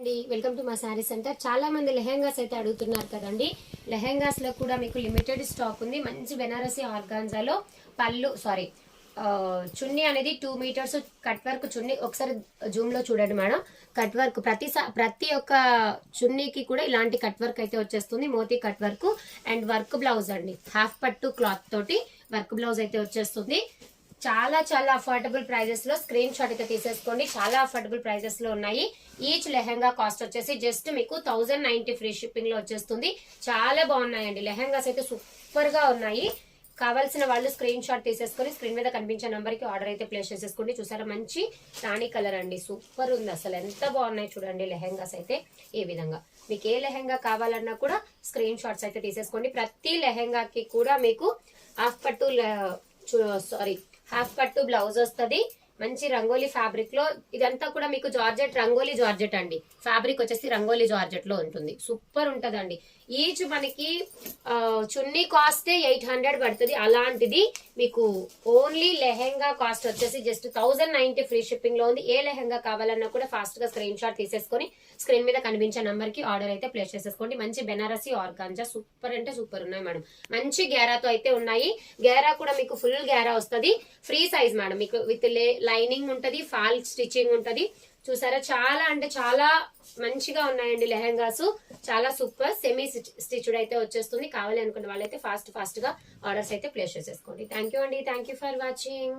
అండి, welcome to మా sari centre. చాలా మంది లెహెంగాస్ అయితే అడుగుతున్నారు కదండి. లెహెంగాస్ లో కూడా మీకు లిమిటెడ్ స్టాక్ ఉంది. మంచి బెనారసి ఆర్గాన్జాలో పళ్ళు చున్నీ అనేది 2 మీటర్స్ కట్ వర్క్ చున్నీ. ఒకసారి జూమ్ లో చూడండి మేడం. కట్ వర్క్ ప్రతి ఒక్క చున్నీకి కూడా ఇలాంటి కట్ వర్క్ అయితే వచ్చేస్తుంది. Moti cut work and work blouse అండి. హాఫ్ పట్టు క్లాత్ తోటి వర్క్ బ్లౌజ్ అయితే వచ్చేస్తుంది. చాలా చాలా అఫోర్డబుల్ ప్రైజెస్ లో స్క్రీన్ షాట్ అయితే తీసేసుకోండి. చాలా అఫోర్డబుల్ ప్రైజెస్ లో ఉన్నాయి. ఈచ్ లెహెంగా కాస్ట్ వచ్చేసి జస్ట్ మీకు 1090 ఫ్రీ షిప్పింగ్ లో వచ్చేస్తుంది. చాలా బాగున్నాయండి లెహెంగాస్ అయితే, సూపర్ గా ఉన్నాయి. కావాల్సిన వాళ్ళు స్క్రీన్ షాట్ తీసేసుకొని స్క్రీన్ మీద కనిపించే నంబర్ కి ఆర్డర్ అయితే ప్లేస్ చేసేసుకోండి. చూసారా, మంచి రాణి కలర్ అండి, సూపర్ ఉంది. అసలు ఎంత బాగున్నాయి చూడండి లెహెంగాస్ అయితే. ఈ విధంగా మీకు ఏ లెహెంగా కావాలన్నా కూడా స్క్రీన్ షాట్స్ అయితే తీసేసుకోండి. ప్రతి లెహెంగాకి కూడా మీకు హాఫ్ పట్టు బ్లౌజ్ వస్తుంది. మంచి రంగోలీ ఫ్యాబ్రిక్ లో. ఇదంతా కూడా మీకు రంగోలీ జార్జెట్ అండి. ఫ్యాబ్రిక్ వచ్చేసి రంగోలీ జార్జెట్ లో ఉంటుంది. సూపర్ ఉంటదండి. ఈచ్ మనకి చున్నీ కాస్టే 800 పడుతుంది. అలాంటిది మీకు ఓన్లీ లెహెంగా కాస్ట్ వచ్చేసి జస్ట్ 1090 ఫ్రీ షిప్పింగ్ లో ఉంది. ఏ లెహెంగా కావాలన్నా కూడా ఫాస్ట్ గా స్క్రీన్ షాట్ తీసేసుకొని స్క్రీన్ మీద కనిపించే నంబర్ కి ఆర్డర్ అయితే ప్లేస్ చేసేసుకోండి. మంచి బెనారసి ఆర్గాంజా, సూపర్ అంటే సూపర్ ఉన్నాయి మేడం. మంచి గ్యారాతో అయితే ఉన్నాయి. గ్యారా కూడా మీకు ఫుల్ గ్యారా వస్తుంది. Free size madam. మీకు విత్ లైనింగ్ ఉంటది, ఫాల్ స్టిచ్చింగ్ ఉంటది. చూసారా, చాలా అంటే చాలా మంచిగా ఉన్నాయండి లెహెంగాస్. చాలా సూపర్. సెమీ స్టిచ్డ్ అయితే వచ్చేస్తుంది. కావాలి అనుకున్న వాళ్ళైతే ఫాస్ట్ గా ఆర్డర్స్ అయితే ప్లేస్ చేసేసుకోండి. థ్యాంక్ యూ అండి. Thank you for watching.